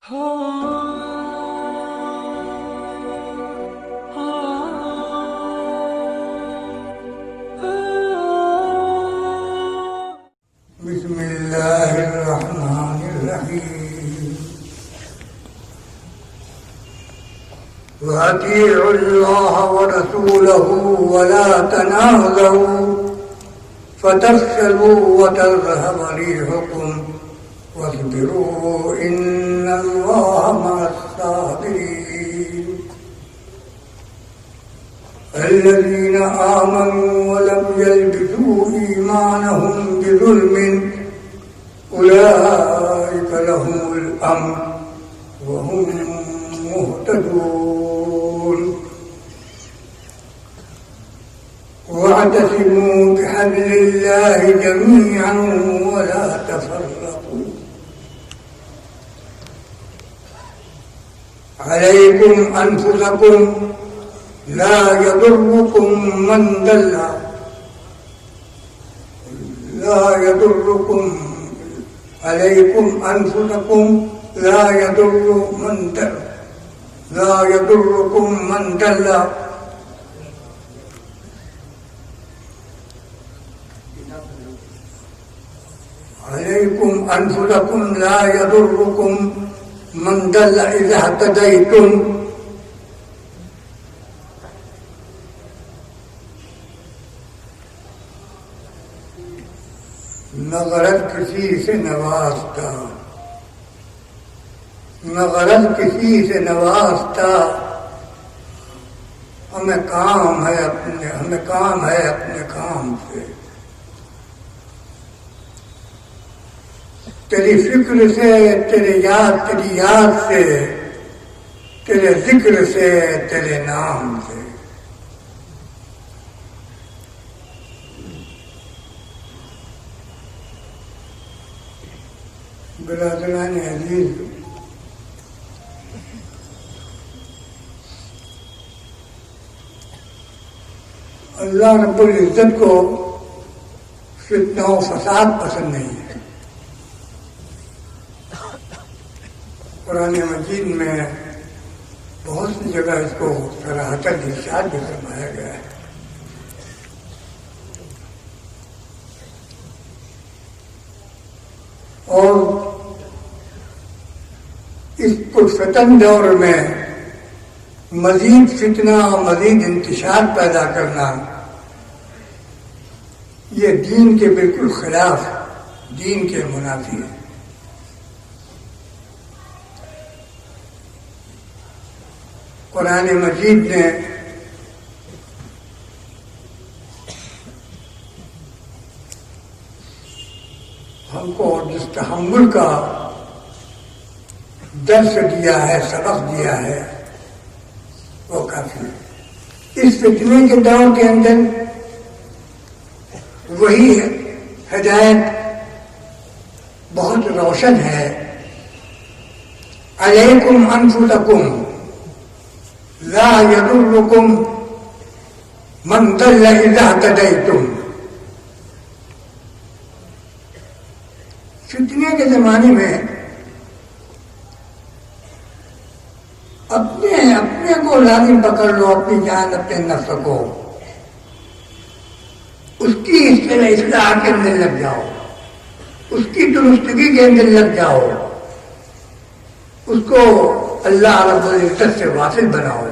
بسم اللہ الرحمن الرحیم وَأَطِيعُوا اللَّهَ وَرَسُولَهُ وَلَا تَنَازَعُوا فَتَفْشَلُوا وَتَذْهَبَ رِيحُكُمْ وَاصْبِرُوا إِنَّ اللَّهَ مَعَ الصَّابِرِينَ الَّذِينَ آمَنُوا وَلَمْ يَلْبِسُوا إِيمَانَهُمْ بِظُلْمٍ أُولَئِكَ لَهُمُ الْأَمْنُ وَهُمْ مهتدون واعتصموا بحبل الله جميعا ولا تفرقوا عليكم أنفسكم لا يضركم من ضل عليكم أنفسكم لا يضركم من ضل عليكم أنفسكم لا يضركم من ضل إذا اهتديتم نہ غرض کسی سے نوازتا ہمیں کام ہے اپنے کام سے تیری فکر سے تیری یاد سے تیرے ذکر سے تیرے نام سے برادران عزیز، اللہ رب العزت کو فتنہ و فساد پسند نہیں ہے۔ قرآن مجید میں بہت سی جگہ اس کو صراحتاً ارشاد بھی فرمایا گیا ہے۔ اور اس پرفتن دور میں مزید فتنہ اور مزید انتشار پیدا کرنا یہ دین کے بالکل خلاف، دین کے منافی ہے۔ قرآن مجید نے ہم کو جس تحمل کا درس دیا ہے، سبق دیا ہے، وہ کافی ہے۔ اس فتنے کے دور کے اندر وہی ہدایت بہت روشن ہے۔ علیکم انفسکم لا یضرکم من ضل اذا اہتدیتم۔ فتنے کے زمانے میں اپنے کو لازم پکڑ لو، اپنی جان، اپنے نفس کو، اس کی اصلاح کے اندر لگ جاؤ، اس کی درستگی کے اندر لگ جاؤ، اس کو اللہ رب العزت سے واصل بناؤ۔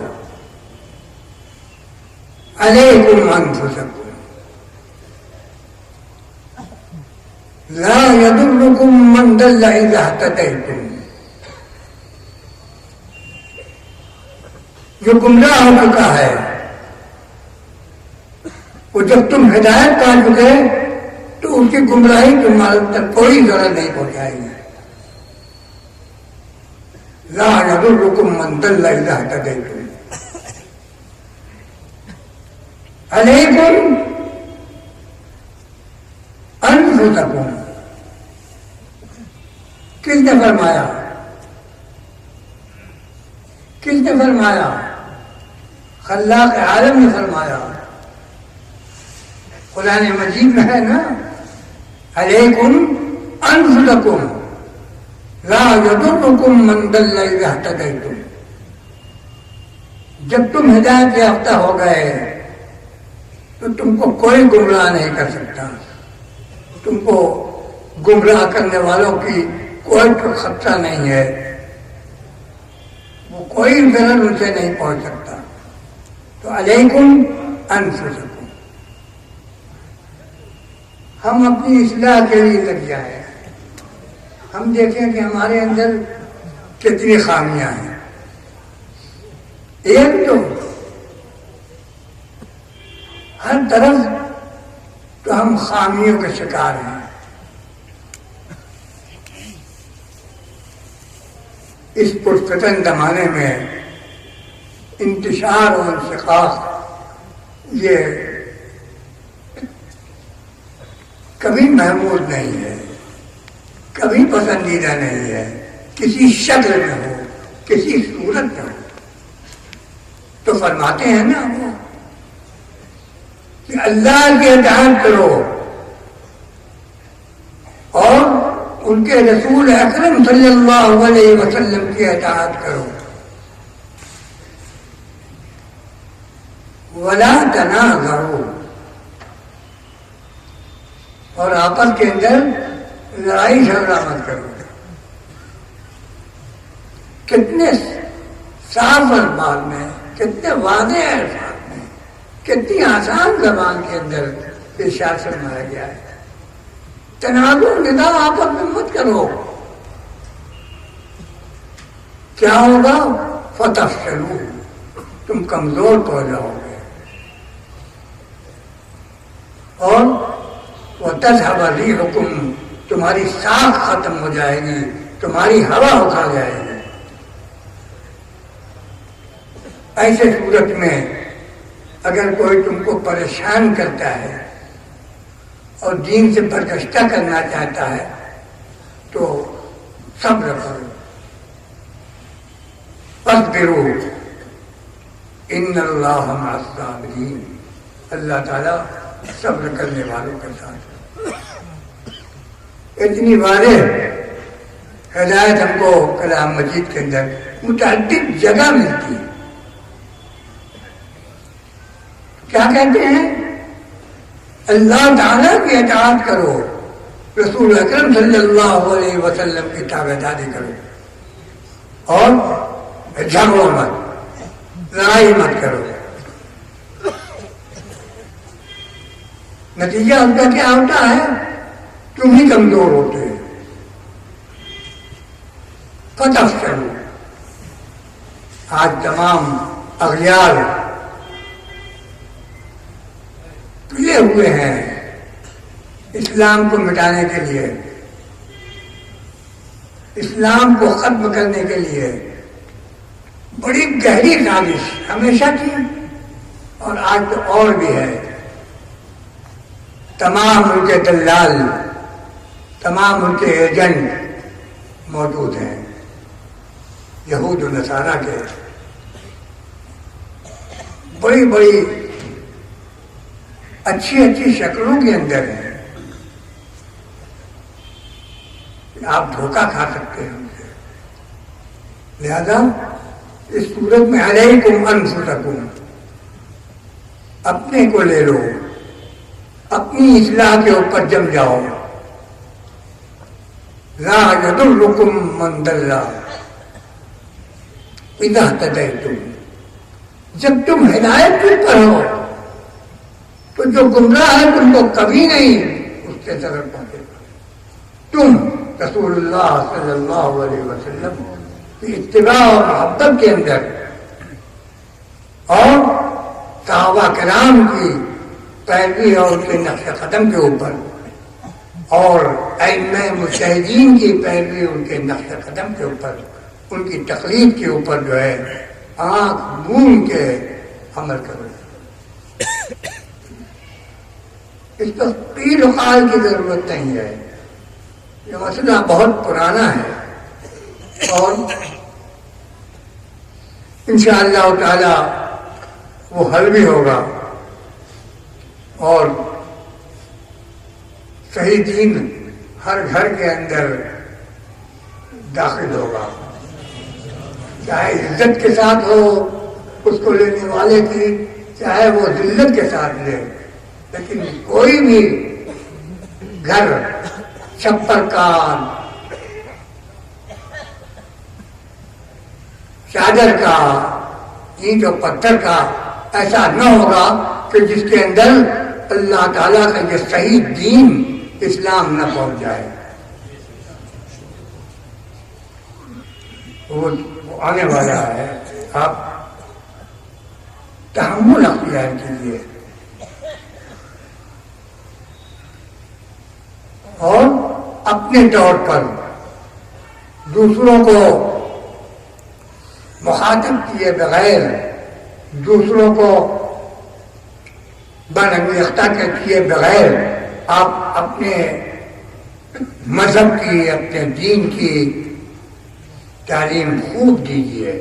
علیکم انفسکم لا یضرکم من ضل اذا اہتدیتم۔ جو گمراہ ہو چکا ہے وہ جب تم ہدایت پا چکے تو اس کی گمراہی تمہارے تک کوئی ضرر نہیں پہنچائے گی۔ لا یضرکم من ضل اذا اہتدیتم۔ علیکم انفسکم، کس نے فرمایا؟ خلاق عالم نے فرمایا، قرآن مجید میں ہے نا، علیکم انفسکم لا یضرکم من ضل اذا اہتدیتم، جب تم ہدایت یافتہ ہو گئے تو تم کو کوئی گمراہ نہیں کر سکتا، تم کو گمراہ کرنے والوں کی کوئی خطرہ نہیں ہے، وہ کوئی ضرر ان سے نہیں پہنچ سکتا۔ تو علیکم انفسکم، ہم اپنی اصلاح کے لیے لگ جائیں، ہم دیکھیں کہ ہمارے اندر کتنی خامیاں ہیں، ایک تو ہر طرف تو ہم خامیوں کے شکار ہیں۔ اس پرفتن زمانے میں انتشار اور انشقاق یہ کبھی محمود نہیں ہے، کبھی پسندیدہ نہیں ہے، کسی شکل میں ہو، کسی صورت میں ہو۔ تو فرماتے ہیں نا وہ کہ اللہ کی اطاعت کرو اور ان کے رسول اکرم صلی اللہ علیہ وسلم کی اطاعت کرو، ولا تنازعوا، اور آپس کے اندر لڑائی جھگڑا مت کرو۔ کتنے صاف الفاظ میں، کتنے واضح الفاظ میں، کتنی آسان زبان کے اندر ارشاد فرمایا گیا ہے، تنازع ندا آپس میں مت کرو، کیا ہوگا؟ فتفشلوا، تم کمزور ہو جاؤ گے، اور وتذهب ريحكم، تمہاری ساکھ ختم ہو جائے گی، تمہاری ہوا اکھڑ جائے گی۔ ایسے صورت میں اگر کوئی تم کو پریشان کرتا ہے اور دین سے برگشتہ کرنا چاہتا ہے تو صبر کرو، فاصبروا ان اللہ مع الصابرین، اللہ تعالیٰ صبر کرنے والوں کے ساتھ۔ اتنی واضح ہدایت ہم کو کلام مجید کے اندر متعدد جگہ ملتی ہے۔ کیا کہتے ہیں؟ اللہ تعالیٰ کی اطاعت کرو، رسول اکرم صلی اللہ علیہ وسلم کی تابعداری کرو، اور جھگڑو مت، لڑائی مت کرو۔ نتیجہ ان کا کیا ہوتا ہے؟ تم ہی کمزور ہوتے ہیں۔ فتفشلوا، آج تمام اغیار تلے ہوئے ہیں اسلام کو مٹانے کے لیے، اسلام کو ختم کرنے کے لیے۔ بڑی گہری سازش ہمیشہ تھی اور آج تو اور بھی ہے۔ تمام ان کے دلال، تمام ان کے ایجنٹ موجود ہیں، یہود و نصارہ کے۔ بڑی بڑی اچھی اچھی شکلوں کے اندر ہیں، آپ دھوکہ کھا سکتے ہیں ان سے۔ لہذا اس صورت میں علیکم انفسکم، اپنے کو لے لو، اپنی اصلاح کے اوپر جم جاؤ۔ لا یضرکم من ضل اذا اہتدیتم، جب تم ہدایت پر ہو تو جو گمراہ ہے تم کو کبھی نہیں اس سے ضرر پہنچے گا۔ تم رسول اللہ صلی اللہ علیہ وسلم کی اتباع اور محبت کے اندر اور صحابہ کرام کی پیروی اور ان کے نقش قدم کے اوپر اور ائمہ مجتہدین کی پیروی ان کے نقش قدم کے اوپر، ان کی تقلید کے اوپر جو ہے آنکھ موند کے عمل کرو۔ اس پر قیل و قال کی ضرورت نہیں ہے، یہ مسئلہ بہت پرانا ہے اور انشاءاللہ تعالی وہ حل بھی ہوگا اور صحیح دین ہر گھر کے اندر داخل ہوگا، چاہے عزت کے ساتھ ہو اس کو لینے والے کی، چاہے وہ ذلت کے ساتھ لے، لیکن کوئی بھی گھر چھپر کا، چادر کا، اینٹ و پتھر کا ایسا نہ ہوگا کہ جس کے اندر اللہ تعالیٰ کا یہ صحیح دین اسلام نہ پہنچ جائے۔ وہ آنے والا ہے، آپ تحمل اختیار کیجیے اور اپنے طور پر دوسروں کو مخاطب کیے بغیر، دوسروں کو برانگیختہ کیے بغیر آپ اپنے مذہب کی، اپنے دین کی تعلیم خوب دیجیے،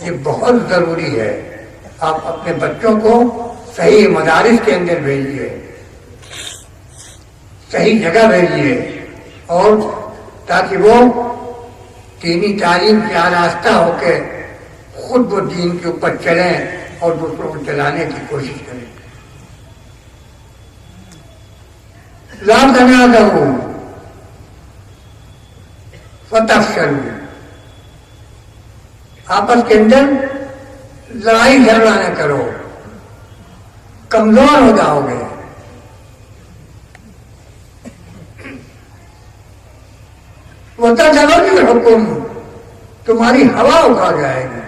یہ بہت ضروری ہے۔ آپ اپنے بچوں کو صحیح مدارس کے اندر بھیجیے، صحیح جگہ بھیجیے، اور تاکہ وہ دینی تعلیم سے آراستہ ہو کے خود وہ دین کے اوپر چلیں اور دوسروں کو چلانے کی کوشش کریں۔ لا تنازعوا فتفشلوا، آپس کے اندر لڑائی جھگڑا نہ کرو، کمزور ہو جاؤ گے۔ وتذروا الحكم، تمہاری ہوا اکھا جائے گی،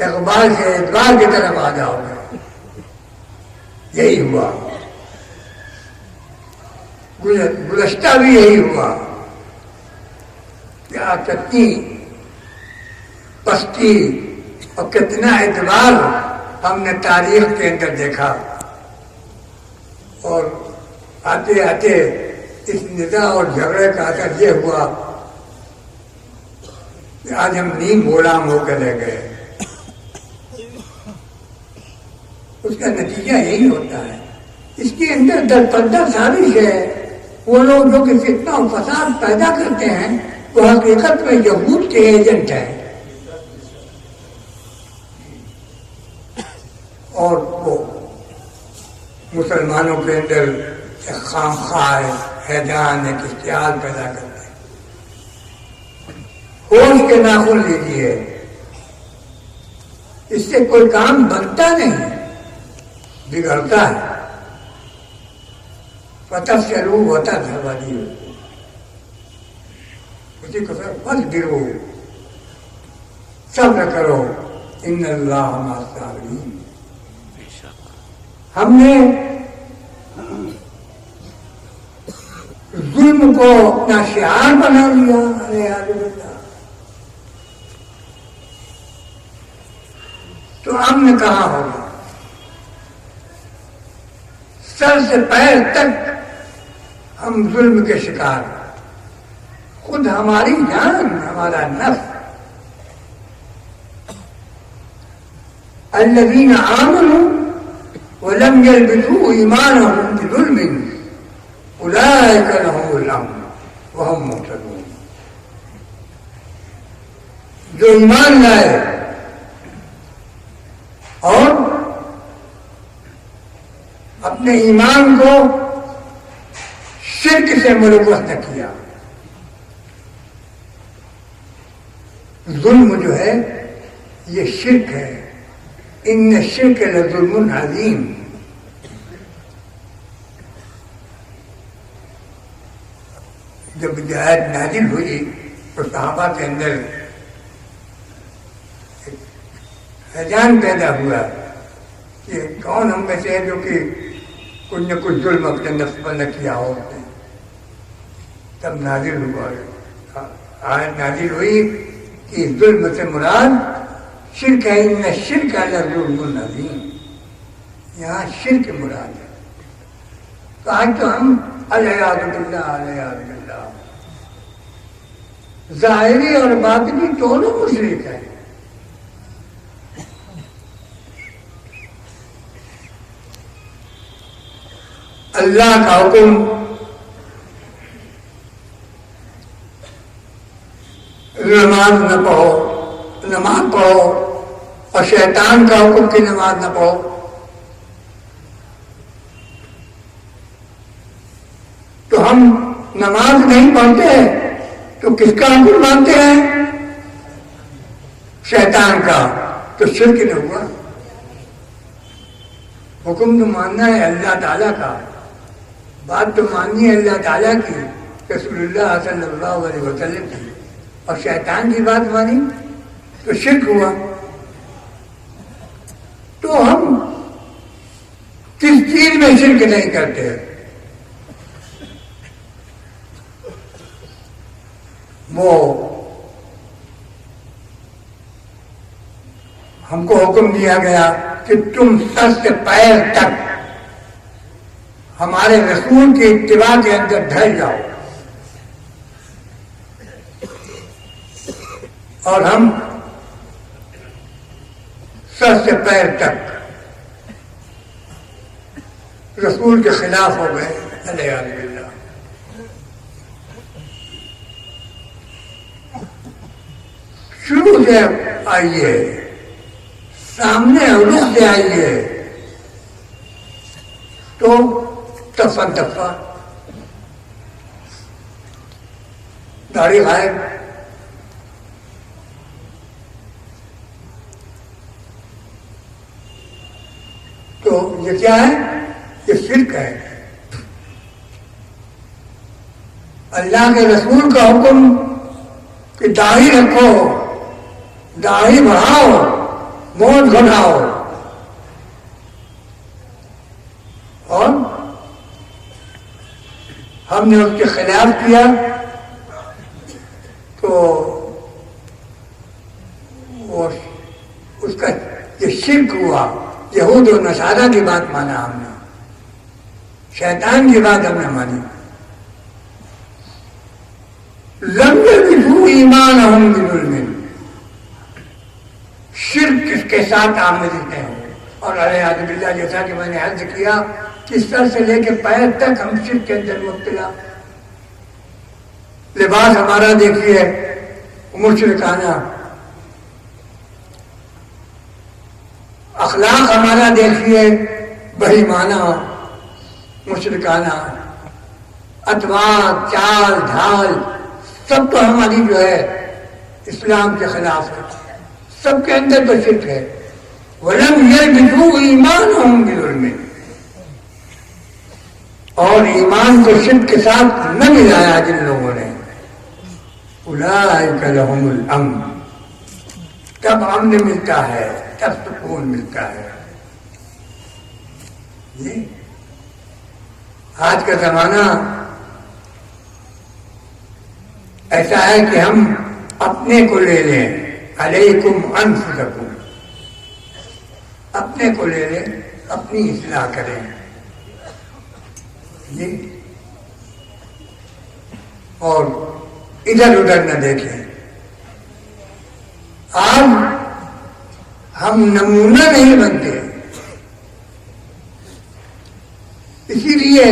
اقبال سے ادبار کی طرف آ جاؤ گے۔ یہی ہوا، گزشتہ بھی یہی ہوا۔ کیا کتنی پستی اور کتنا اعتبار ہم نے تاریخ کے اندر دیکھا، اور آتے آتے اس نزاع اور جھگڑے کا اثر یہ ہوا کہ آج ہم نیم غلام ہو کے رہ گئے۔ اس کا نتیجہ یہی ہوتا ہے۔ اس کے اندر درپردہ سازش ہے۔ وہ لوگ جو کہ فتنہ و فساد پیدا کرتے ہیں وہ حقیقت میں یہود کے ایجنٹ ہیں، اور وہ مسلمانوں کے اندر ایک خواہ حیران ایک اشتعال پیدا کرتے ہیں۔ ہوش کے ناخن لیجیے، اس سے کوئی کام بنتا نہیں، بگڑتا ہے۔ فتفشلوا وتذهب ريحكم، اسی کو فاصبروا، صبر کرو، ان اللہ مع الصابرین۔ ہم نے ظلم کو اپنا شعار بنا لیا، والعیاذ باللہ، تو امن کہاں ہوگا؟ سر سے پیر تک ہم ظلم کے شکار، خود ہماری جان، ہمارا نفس۔ الذین آمنوا ولم يلبسوا ایمانهم بظلم اولئک لهم الامن وهم مهتدون، جو ایمان لائے اور اپنے ایمان کو شرک سے ملوث نہ کیا۔ ظلم جو ہے یہ شرک ہے، ان الشرک لظلم عظیم۔ جب یہ آیت نازل ہوئی تو صحابہ کے اندر حیران پیدا ہوا کہ کون ہم میں سے ہے جو کہ کچھ نہ کچھ ظلم اپنے نفس پر نہ کیا ہو۔ تب نازل ہوا، آیت نازل ہوئی کہ ظلم سے مراد شرک ہے، ان الشرک لظلم عظیم، یہاں شرک مراد ہے۔ تو آج تو ہم العیاذ باللہ، العیاذ باللہ، ظاہری اور باطنی دونوں مشرک ہیں۔ اللہ کا حکم نماز نہ پڑھو، نماز پڑھو اور شیطان کا حکم کی نماز نہ پڑھو. تو ہم نماز نہیں پڑھتے تو کس کا حکم مانتے ہیں؟ شیطان کا. تو شرک نہ ہوا. حکم تو ماننا ہے اللہ تعالیٰ کا، بات تو ماننی ہے اللہ تعالیٰ کی، رسول اللہ صلی اللہ علیہ وسلم کی، اور شیطان کی بات مانی تو شرک ہوا. تو ہم کس چیز میں شرک نہیں کرتے؟ وہ ہم کو حکم دیا گیا کہ تم سر سے پیر تک ہمارے رسول کی اتباع کے اندر ڈھل جاؤ، اور ہم سر سے پیر تک رسول کے خلاف ہو گئے. علیہ باللہ. شروع سے آئیے، سامنے رخ سے آئیے تو دفعہ دفعہ داڑھی غائب. تو یہ کیا ہے؟ یہ شرک ہے. اللہ کے رسول کا حکم کہ داڑھی رکھو، داڑھی بڑھاؤ، مونچھ گھٹاؤ، اور ہم نے اس کے خلاف کیا تو اس کا یہ شرک ہوا. یہود و نصارہ کی بات مانا ہم نے، شیطان کی بات ہم نے مانی. لم یلبسوا ایمانہم بظلم، شرک اس کے ساتھ آمیزش نہیں ہو. اور علیہ باللہ، جیسا کہ میں نے عرض کیا کہ سر سے لے کے پیر تک ہم شرک کے اندر مبتلا. لباس ہمارا دیکھیے مشرکانہ، اخلاق ہمارا دیکھیے بہیمانہ مشرکانہ، اتوار چال ڈھال سب تو ہماری جو ہے اسلام کے خلاف ہے. سب کے اندر تو شرک ہے. وَلَمْ يَلْبِسُوا إِيمَانَهُمْ بِظُلْمٍ، اور ایمان کو شرک کے ساتھ نہ ملایا جن لوگوں نے. أُولَٰئِكَ لَهُمُ الْأَمْنُ، تب امن ملتا ہے، تب سکون ملتا ہے. آج کا زمانہ ایسا ہے کہ ہم اپنے کو لے لیں، علیکم انفسکم، اپنے کو لے لیں، اپنی اصلاح کریں. اور ادھر ادھر نہ دیکھیں. آج ہم نمونہ نہیں بنتے، اسی لیے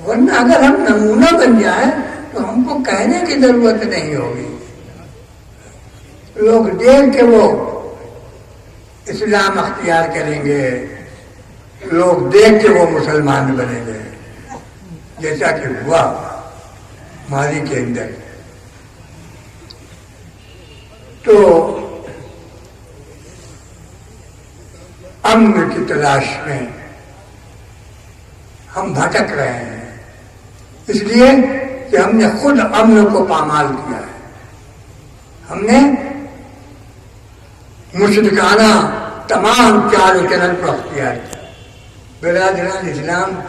ورنہ اگر ہم نمونہ بن جائیں تو ہم کو کہنے کی ضرورت نہیں ہوگی. لوگ دیکھ کے وہ اسلام اختیار کریں گے، لوگ دیکھ کے وہ مسلمان بنیں گے، جیسا کہ ہوا ماضی کے اندر. تو امن کی تلاش میں ہم بھٹک رہے ہیں، اس لیے کہ ہم نے خود امن کو پامال کیا ہے. ہم نے مشرکانہ تمام چال و چلن کو اختیار کیا. برادران اسلام،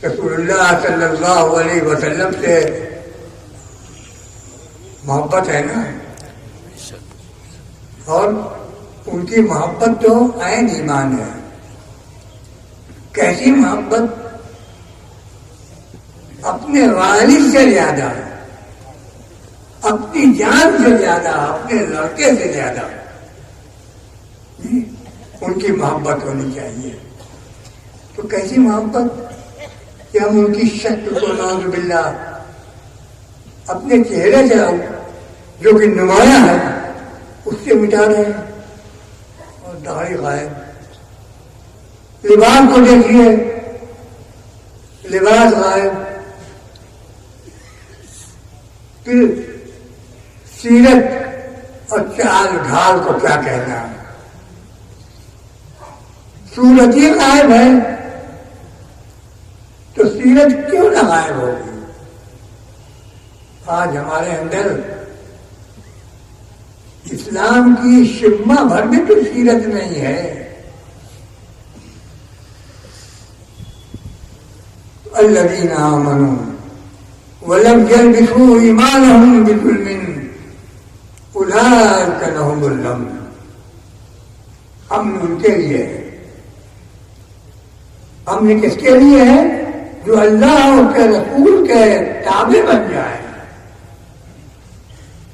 رسول اللہ صلی اللہ علیہ وسلم سے محبت ہے نا، اور ان کی محبت تو عین ایمان ہے. کیسی محبت؟ اپنے والد سے زیادہ، اپنی جان سے زیادہ، اپنے لڑکے سے زیادہ ان کی محبت ہونی چاہیے. تو کیسی محبت کہ ہم ان کی شکل کو نعوذ باللہ اپنے چہرے سے جو کہ نمایاں ہے اس سے مٹا رہے ہیں، اور داڑھی غائب. لباس کو دیکھیے، لباس غائب. پھر سیرت اور چال ڈھال کو کیا کہنا ہے؟ صورت ہی غائب ہے تو سیرت کیوں نہ غائب ہوگی؟ آج ہمارے اندر اسلام کی شمع بھر میں تو سیرت نہیں ہے. الذین آمنوا ولم يلبسوا ایمانهم بظلم اولئک لهم الامن. امن ان کے لیے ہے. امن کس کے لیے ہے؟ جو اللہ اور کے رسول کے تابع بن جائے،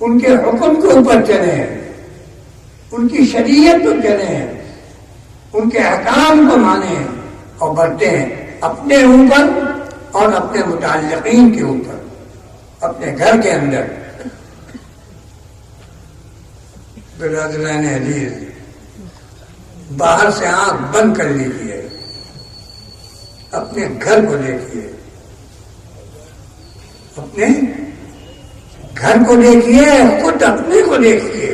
ان کے حکم کے اوپر چلیں، ان کی شریعت پر چلیں، ان کے احکام کو مانیں اور برتیں اپنے اوپر اور اپنے متعلقین کے اوپر، اپنے گھر کے اندر. برادران عزیز، باہر سے آنکھ بند کر لیجیے، اپنے گھر کو دیکھیے، اپنے گھر کو دیکھیے، خود اپنے کو دیکھیے.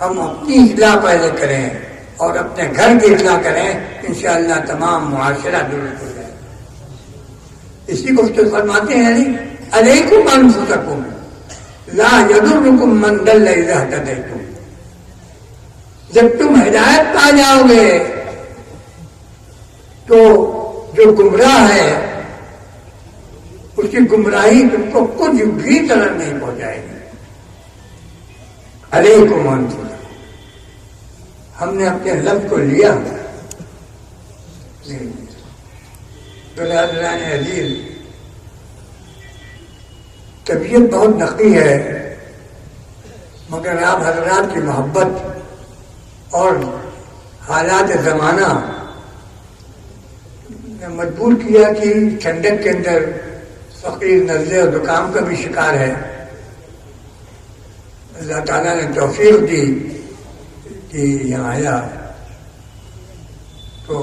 ہم اپنی اصلاح پہلے کریں اور اپنے گھر کی اصلاح کریں، انشاءاللہ تمام معاشرہ درست ہو جائے. اسی کو تو فرماتے ہیں علیکم انفسکم لا یضرکم من ضل اذا اهتدیتم. جب تم ہدایت پا جاؤ گے تو جو گمراہ ہے اس کی گمراہی تم کو کچھ بھی طرح نہیں پہنچائے گی. علیکم انفسکم، ہم نے اپنے لفظ کو لیا. برادران عزیز، طبیعت بہت نقی ہے، مگر آپ حضرات کی محبت اور حالات زمانہ نے مجبور کیا کہ ٹھنڈک کے اندر فقیر نزلے اور زکام کا بھی شکار ہے. اللہ تعالیٰ نے توفیق دی کہ یہاں آیا. تو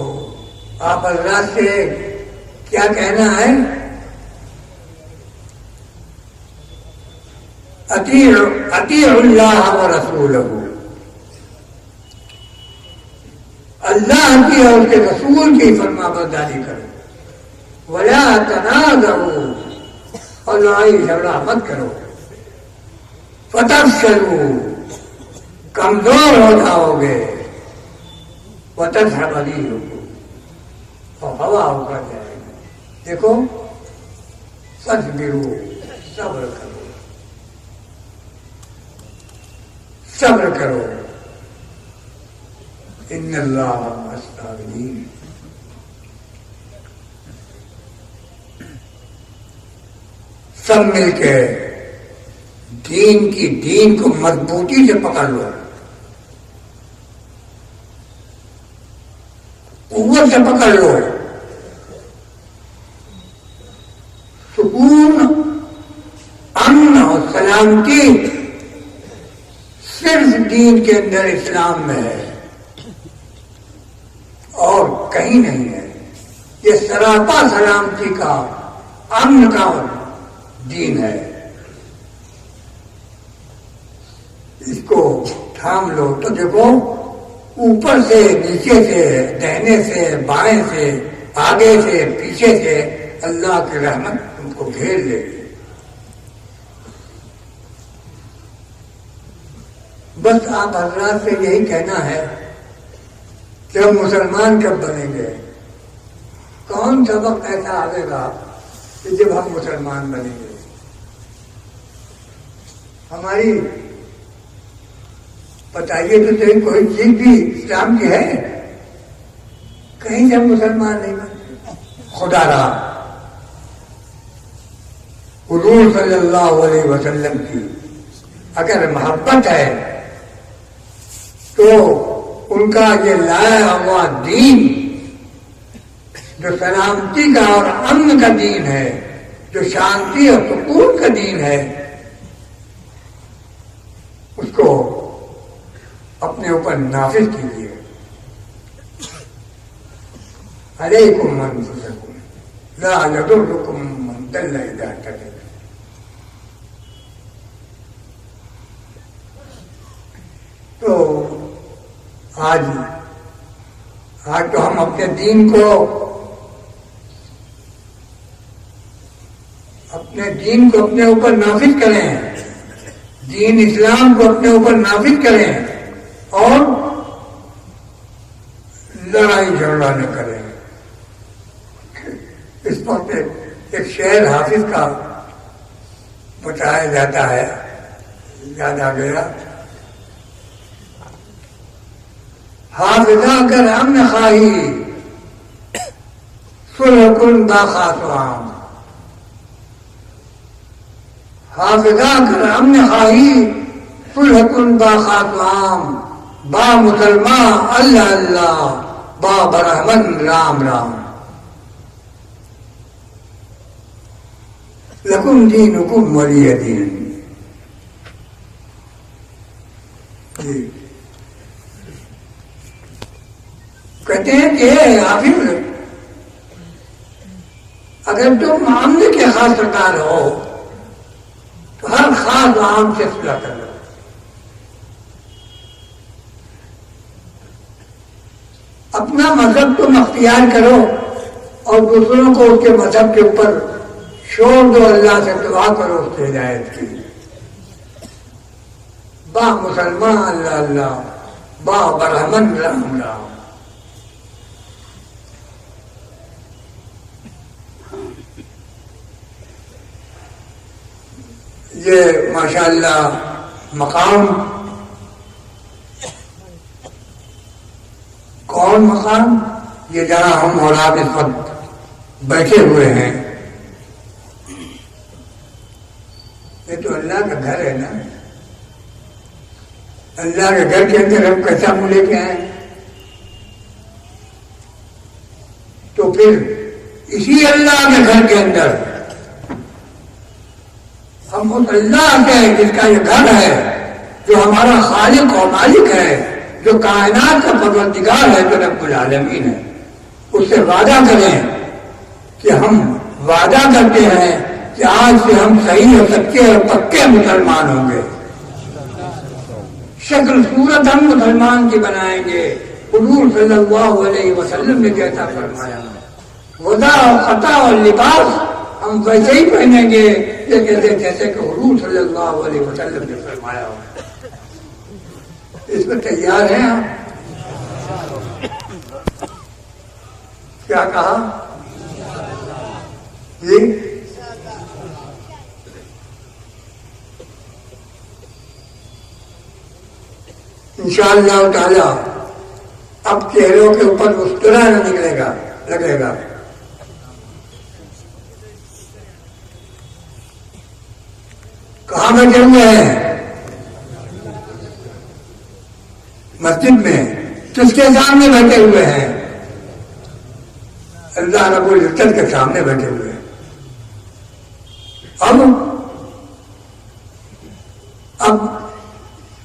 آپ حضرات سے کیا کہنا ہے؟ اطیعوا اللہ و رسولہ، اللہ کی اور اس کے رسول کی فرما برداری کرو. ولا تنازعوا، اور لڑائی جھگڑا مت کرو. فتفشلوا، کمزور ہو جاؤ گے. وتذهب ريحكم، اور ہوا ہو کر جائے گی. دیکھو، فاصبروا، صبر کرو، صبر کرو. ان اللہ مع الصابرین. سب مل کے دین کو مضبوطی سے پکڑ لو، قوت سے پکڑ لو. سکون، امن اور سلامتی صرف دین کے اندر اسلام میں ہے اور کہیں نہیں ہے. یہ سراپا سلامتی کا، امن کا دین ہے. اس کو تھام لو تو دیکھو، اوپر سے، نیچے سے، دہنے سے، بائیں سے، آگے سے، پیچھے سے اللہ کی رحمت تم کو گھیر لے گی. بس آپ حضرات سے یہی کہنا ہے کہ ہم مسلمان کب بنیں گے؟ کون سا وقت ایسا آئے گا کہ جب ہم مسلمان بنیں گے؟ ہماری بتائیے تو صحیح، کوئی چیز بھی اسلام کی ہے؟ کہیں سے ہم مسلمان نہیں بنتے. خدا رہا حضور صلی اللہ علیہ وسلم کی اگر محبت ہے تو ان کا یہ لایا ہوا دین جو سلامتی کا اور امن کا دین ہے، جو شانتی اور سکون کا دین ہے اس کو اپنے اوپر نافذ کیجیے. علیکم انفسکم لا یضرکم من ضل اذا اهتدیتم. تو آج تو ہم اپنے دین کو اپنے اوپر نافذ کریں، دین اسلام کو اپنے اوپر نافذ کریں اور لڑائی جھگڑا نہ کریں. اس وقت ایک شعر حافظ کا بتایا جاتا ہے، یاد آ گیا. حافظہ کر امن خواہی صلح کن با خاصوام. حافظہ کر امن خواہی صلح کن با خاصوام. با مسلمان اللہ اللہ با برہمن رام رام. لکم دینکم ولی دین. کہتے ہیں کہ حافظ اگر تم معاملے کے خاص سرکار ہو تو ہر خاص عام سے صلح کر لو. اپنا مذہب تم اختیار کرو اور دوسروں کو اس کے مذہب کے اوپر چھوڑ دو، اللہ سے دعا کرو اس سے ہدایت کی. با مسلمان اللہ اللہ با برہمن رام رام. یہ ماشاءاللہ مقام کون مقام؟ یہ جہاں ہم اور آپ اس وقت بیٹھے ہوئے ہیں، یہ تو اللہ کا گھر ہے نا. اللہ کے گھر کے اندر ہم کیسا منہ لے کے آئے؟ تو پھر اسی اللہ کے گھر کے اندر ہم اس اللہ کے جس کا یہ گھر ہے، جو ہمارا خالق اور مالک ہے، جو کائنات کا پروردگار ہے، جو رب العالمین ہے، اس سے وعدہ کریں کہ ہم وعدہ کرتے ہیں کہ آج سے ہم صحیح اور سچے اور پکے مسلمان ہوں گے. شکل صورت ہم مسلمان کی بنائیں گے. حضور صلی اللہ علیہ وسلم نے جیسا فرمایا، وضع اور خطا اور لباس ہم ویسے ہی پہنیں گے جیسے کہ حضور صلی اللہ علیہ وسلم نے فرمایا ہو. اس میں تیار ہیں آپ؟ کیا کہا جی؟ انشاءاللہ تعالی اب چہروں کے اوپر مسکرانا نکلے گا، لگے گا. کہاں بیٹھے ہوئے ہیں؟ مسجد میں. کس کے سامنے بیٹھے ہوئے ہیں؟ اللہ رب العزت کے سامنے بیٹھے ہوئے ہیں.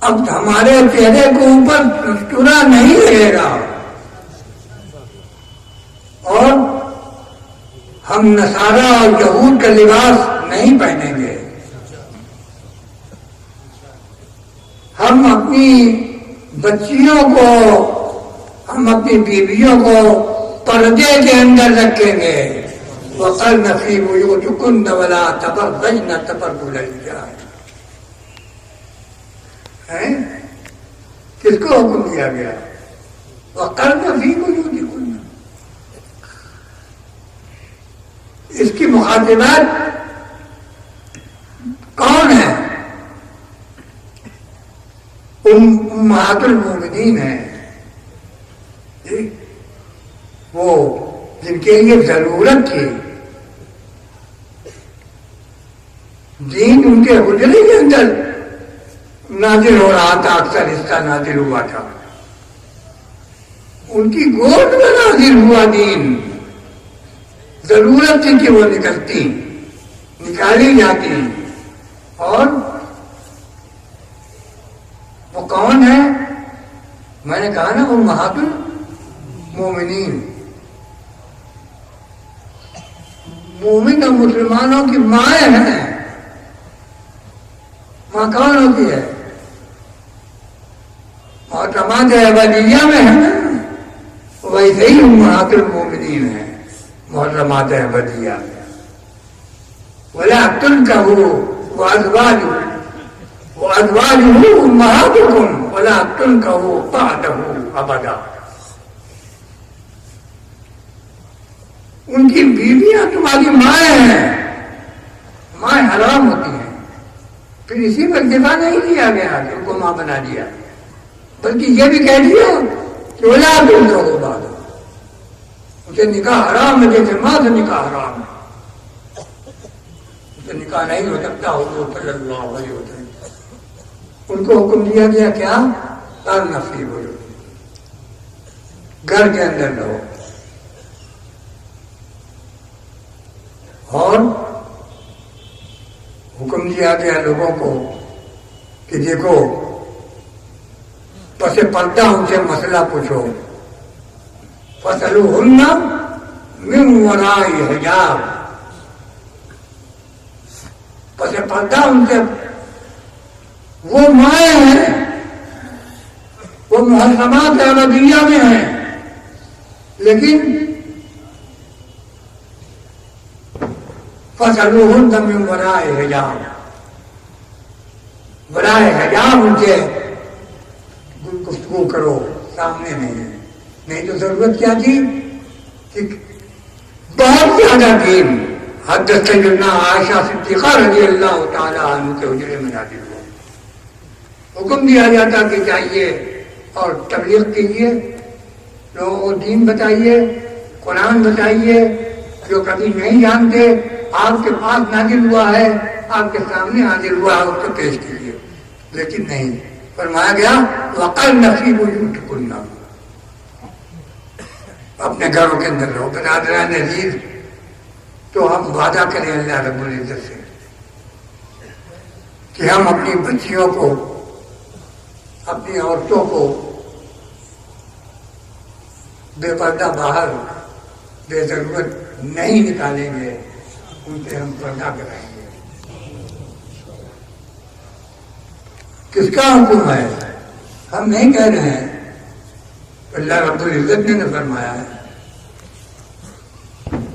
اب ہمارے چہرے کے اوپر مسکرا نہیں رہے گا اور ہم نصارہ اور یہود کا لباس نہیں پہنیں گے. ہم اپنی بچیوں کو، ہم اپنی بیویوں کو پردے کے اندر رکھیں گے. وَقَرْنَ فِي بُيُوتِكُنَّ وَلَا تَبَرَّجْنَ تَبَرُّجَ الْجَاهِلِيَّةِ. کس کو حکم دیا گیا؟ وَقَرْنَ فِي بُيُوتِكُنَّ. اس کی مخاطبات کون ہے؟ امہات المومنین ہیں جی، وہ جن کے لیے ضرورت تھی. دین ان کے حجرے کے اندر نازل ہو رہا تھا، اکثر حصہ نازل ہوا تھا، ان کی گود میں نازل ہوا دین. ضرورت تھی کہ وہ نکلتی نکالی جاتی ہیں. اور وہ کون ہے؟ میں نے کہا نا امہات المومنین، مومن اور مسلمانوں کی مائیں ہیں. ماں کون ہوتی ہے؟ محترمات ابدیہ میں ہے نا، ویسے ہی امہات المومنین ہیں محترمات ابدیہ میں. ولا تنكحوا وأزواجه أمهاتكم ولا تنكحوا بعده أبدا. ان کی بیویاں تمہاری مائیں ہیں، مائیں حرام ہوتی ہیں. پھر اسی پر اکتفا نہیں کیا گیا کہ ان کو ماں بنا دیا، بلکہ یہ بھی کہہ دیا کہ ولا تنكحوا بعده، اسے نکاح حرام ہے جیسے ماں سے نکاح حرام ہے. نکاح نہیں ہو سکتا. حضور صلی اللہ علیہ وسلم ان کو حکم دیا گیا کیا؟ نصیب ہو، گھر کے اندر رہو. اور حکم دیا گیا لوگوں کو کہ دیکھو پس پردہ ان سے مسئلہ پوچھو. فَاسْأَلُوهُنَّ مِنْ وَرَاءِ حِجَابٍ، پس پردہ ان سے. وہ مائیں ہیں، وہ محرمات ابدیہ میں ہیں، لیکن فَاسْأَلُوهُنَّ مِنْ وَرَاءِ حِجَابٍ، ورائے حجاب ان سے گفتگو کرو، سامنے نہیں تو ضرورت کیا تھی کہ بہت زیادہ دین حضرت سیدنا عائشہ صدیقہ رضی اللہ تعالی عنہ کے حجرے میں نازل ہوا. حکم دیا جاتا کہ جائیے اور تبلیغ کیجیے، لوگوں کو دین بتائیے، قرآن بتائیے، جو کبھی نہیں جانتے آپ کے پاس نازل ہوا ہے، آپ کے سامنے نازل ہوا ہے، اس کو پیش کیجیے. لیکن نہیں، فرمایا گیا وَقَرْنَ فِي بُيُوتِكُنَّ، اپنے گھروں کے اندر رہو. برادران عزیز، تو ہم وعدہ کریں اللہ رب العزت سے کہ ہم اپنی بچیوں کو، اپنی عورتوں کو بے پردہ باہر بے ضرورت نہیں نکالیں گے، ان سے ہم پردہ کرائیں گے. کس کا حکم ہے؟ ہم نہیں کہہ رہے ہیں، اللہ رب العزت نے فرمایا ہے.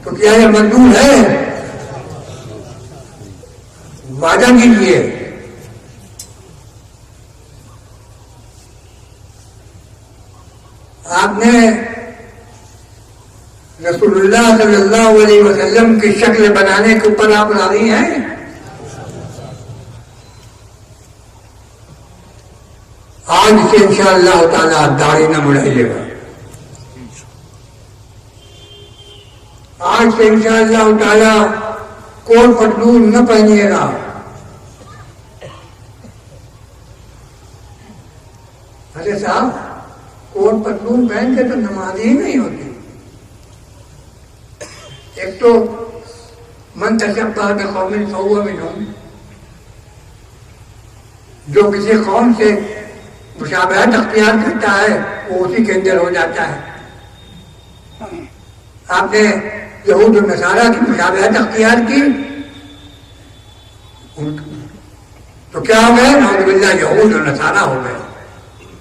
تو کیا یہ منظور ہے؟ وعدہ کیجیے. آپ نے رسول اللہ صلی اللہ علیہ وسلم کی شکل بنانے کے اوپر آپ راضی ہیں؟ آج سے انشاءاللہ تعالیٰ داڑھی نہ مڑائیے گا. آج سے انشاءاللہ تعالیٰ کوٹ پتلون نہ پہنیے گا. ارے صاحب، کوٹ پتلون پہن کے تو نماز ہی نہیں ہوتی. ایک تو من تشبہ بقوم فہو منہم، جو کسی قوم سے مشابہت اختیار کرتا ہے وہ اسی کے اندر ہو جاتا ہے. آپ نے یہود و نصارہ کی مشابہت اختیار کی تو کیا ہو گئے؟ نعوذ باللہ یہود و نصارہ ہو گئے.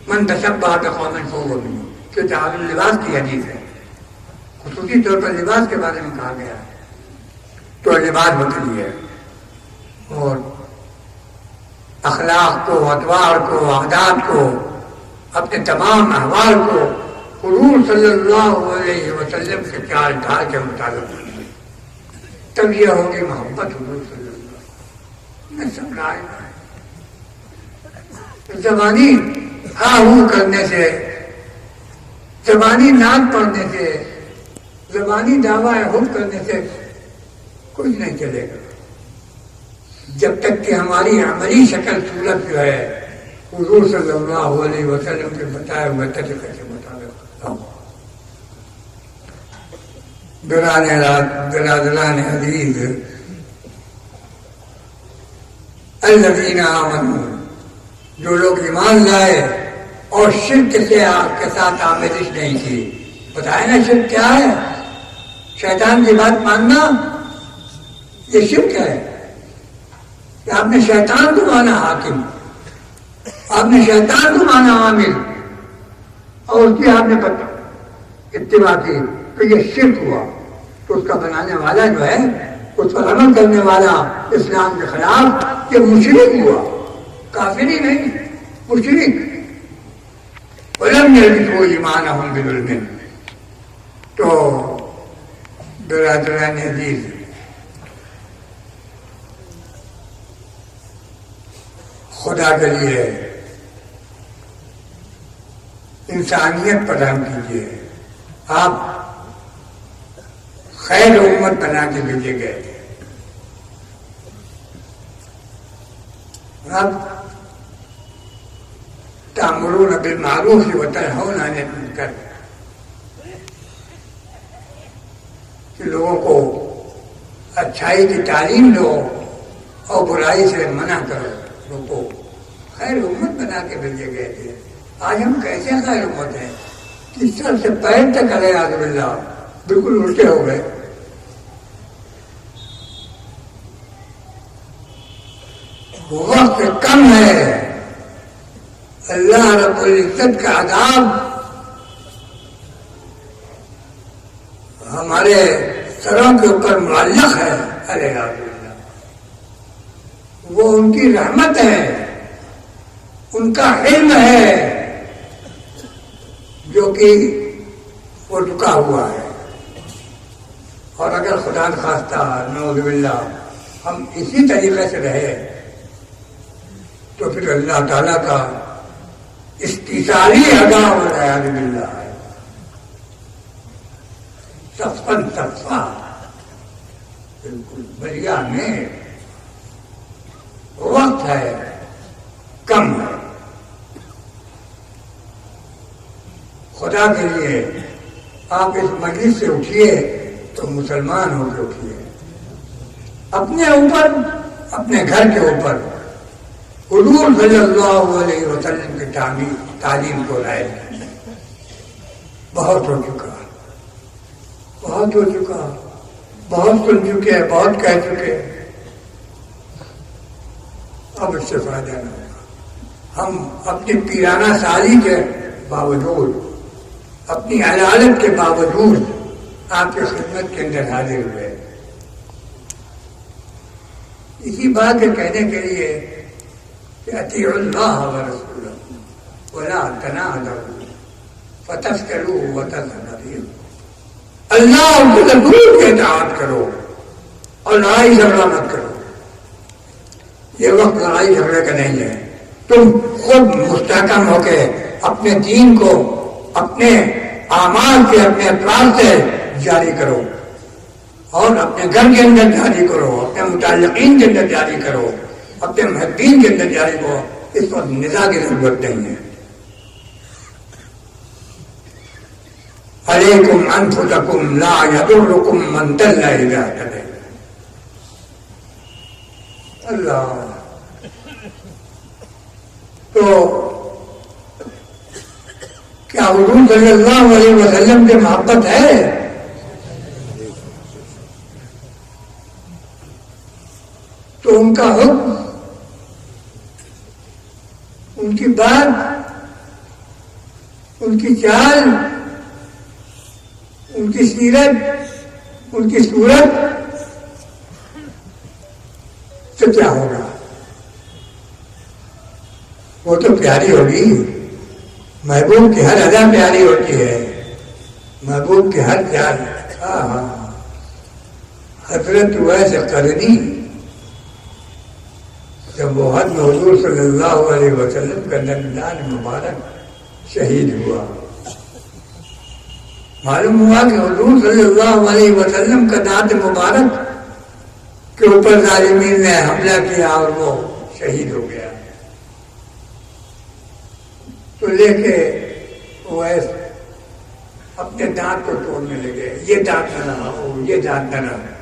من تشبہ بقوم فہو منہم، کہ تعبیر لباس کی حدیث ہے، خصوصی طور پر لباس کے بارے میں کہا گیا ہے. تو لباس بدلی ہے اور اخلاق کو، اطوار کو، عادات کو، اپنے تمام احوال کو حضور صلی اللہ علیہ وسلم کے چار ڈھال کے مطابق بنائے. تب یہ ہوگی محبت حضور صلی اللہ علیہ وسلم. زبانی ہاں ہوں کرنے سے، زبانی نعت پڑھنے سے، زبانی دعویٰ حب کرنے سے کچھ نہیں چلے گا، جب تک کہ ہماری عملی شکل صورت جو ہے حضور صلی اللہ علیہ وسلم کے بتائے ہوئے طریقے کے مطابق ہو. برادران عزیز، الذین آمنوا، جو لوگ ایمان لائے اور شرک سے آپ کے ساتھ آمیزش نہیں کی. بتائیں نا شرک کیا ہے؟ شیطان کی بات ماننا یہ شرک ہے کہ آپ نے شیطان کو مانا حاکم، آپ نے شیطان کو مانا عامل اور اس کی آپ نے اتباع کی، تو یہ شرک ہوا. تو اس کا بنانے والا جو ہے، اس پر عمل کرنے والا اسلام کے خلاف، یہ مشرک ہوا، کافر ہی نہیں، مشرک. وَلَمْ يَلْبِسُوا إِيمَانَهُمْ بِظُلْمٍ. تو برادران عزیز، خدا کے لیے انسانیت پسند کیجیے. آپ خیر امت بنا کے بھیجے گئے تھے. اب تأمرون بالمعروف وتنہون عن المنکر، کہ لوگوں کو اچھائی کی تعلیم دو اور برائی سے منع کرو. لوگوں کو خیر امت بنا کے بھیجے گئے تھے. آج ہم کیسے خیر امت ہیں کہ سر سے پیر تک علیہ باللہ بالکل الٹے ہو گئے. وقت کم ہے، اللہ رب العزت کا عذاب ہمارے سروں کے اوپر معلق ہے. علیہ باللہ، وہ ان کی رحمت ہے، ان کا علم ہے جو کہ وہ رکا ہوا ہے. اور اگر خدا نخواستہ نعوذ باللہ ہم اسی طریقے سے رہے تو پھر اللہ تعالیٰ کا استثاری عذاب والعیاذ باللہ ہے. سخن سخا بالکل بریا میں وقت ہے کم ہے. خدا کے لیے آپ اس مجلس سے اٹھیے تو مسلمان ہو کے اٹھیے. اپنے اوپر، اپنے گھر کے اوپر حضور صلی اللہ علیہ وسلم کی تعلیم کو لائے. بہت ہو چکا، بہت ہو چکا، بہت سن چکے، بہت کہہ چکے. اب اس سے فائدہ نہ ہوگا. ہم اپنی پیرانہ سالی کے باوجود، اپنی عدالت کے باوجود آپ کی خدمت کے اندر حاضر ہوئے. اسی بات کے کہنے کے لیے کہ اطیعوا اللہ ورسولہ ولا تنازعوا فتفشلوا وتذهب ريحكم. اللہ اور کے رسول کی اطاعت کرو اور لڑائی جھگڑا مت کرو. یہ وقت لڑائی جھگڑے کا نہیں ہے. تم خود مستحکم ہو کے اپنے دین کو اپنے اعمال کے، اپنے افراد سے جاری کرو اور اپنے گھر کے اندر جاری کرو، اپنے متعلقین کے اندر جاری کرو، اپنے محبین کے اندر جاری کرو. اس وقت نزاع کی ضرورت نہیں ہے. علیکم انفسکم لا یضرکم من ضل اذا اهتدیتم. اللہ. تو کیا حضور صلی اللہ علیہ وسلم سے محبت ہے؟ تو ان کا حکم، ان کی بات، ان کی چال، ان کی سیرت، ان کی صورت سے کیا ہوگا؟ وہ تو پیاری ہوگی. محبوب کی ہر ادا پیاری ہوتی ہے، محبوب کی ہر چال. حضرت ویسے قرنی جب وہ حد حضور صلی اللہ علیہ وسلم کا دندان مبارک شہید ہوا، معلوم ہوا کہ حضور صلی اللہ علیہ وسلم کا دانت مبارک کے اوپر ظالمین نے حملہ کیا اور وہ شہید ہو گیا. تو لے کے وہ اپنے دانت کو توڑنے لگے. یہ دانت نہ رہا، یہ دانت نہ رہا.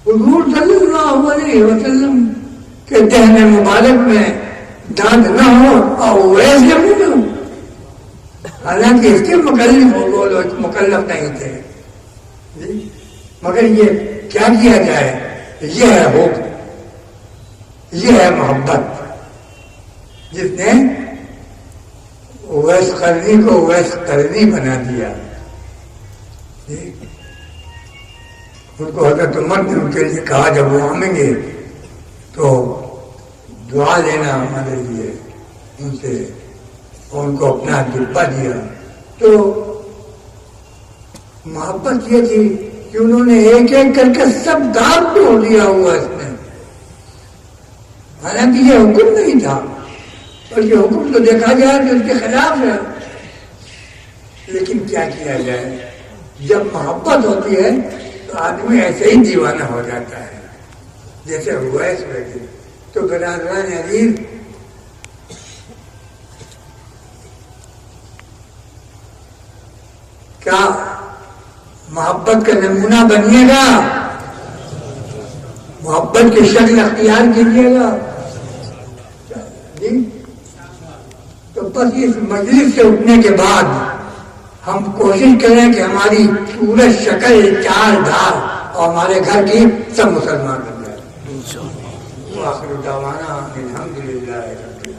حضور صلی اللہ علیہ وسلم کہ دہن مبارک میں دانت نہ ہو اور ویسے بھی نہ ہو، حالانکہ اس کے مکلف ہو وہ لوگ مکلف نہیں تھے جی، مگر یہ کیا کیا جائے، یہ ہے حکم، یہ ہے محبت، جس نے اویس قرنی کو اویس قرنی بنا دیا جی۔ ان کو حضرت عمر نے ان کے لیے کہا جب وہ آئیں گے تو دعا لینا ہمارے لیے ان سے، ان کو اپنا جبہ دیا۔ تو محبت یہ تھی کہ انہوں نے ایک ایک کر کے سب داغ توڑ دیا ہوا اس میں، حالانکہ یہ حکم نہیں تھا، اور یہ حکم تو دیکھا جائے تو اس کے خلاف ہے، لیکن کیا کیا جائے، جب محبت ہوتی ہے تو آدمی ایسے ہی دیوانہ ہو جاتا ہے جیسے ہوا اس وقت۔ تو برادران عزیز، کیا محبت کا نمونہ بنیے گا، محبت کی شکل اختیار کیجیے گا جی۔ تو بس اس مجلس سے اٹھنے کے بعد ہم کوشش کریں کہ ہماری صورت، شکل، چال ڈھال اور ہمارے گھر کی سب مسلمان بن جائے۔ وآخر دعوانا الحمدللہ رب العالمین۔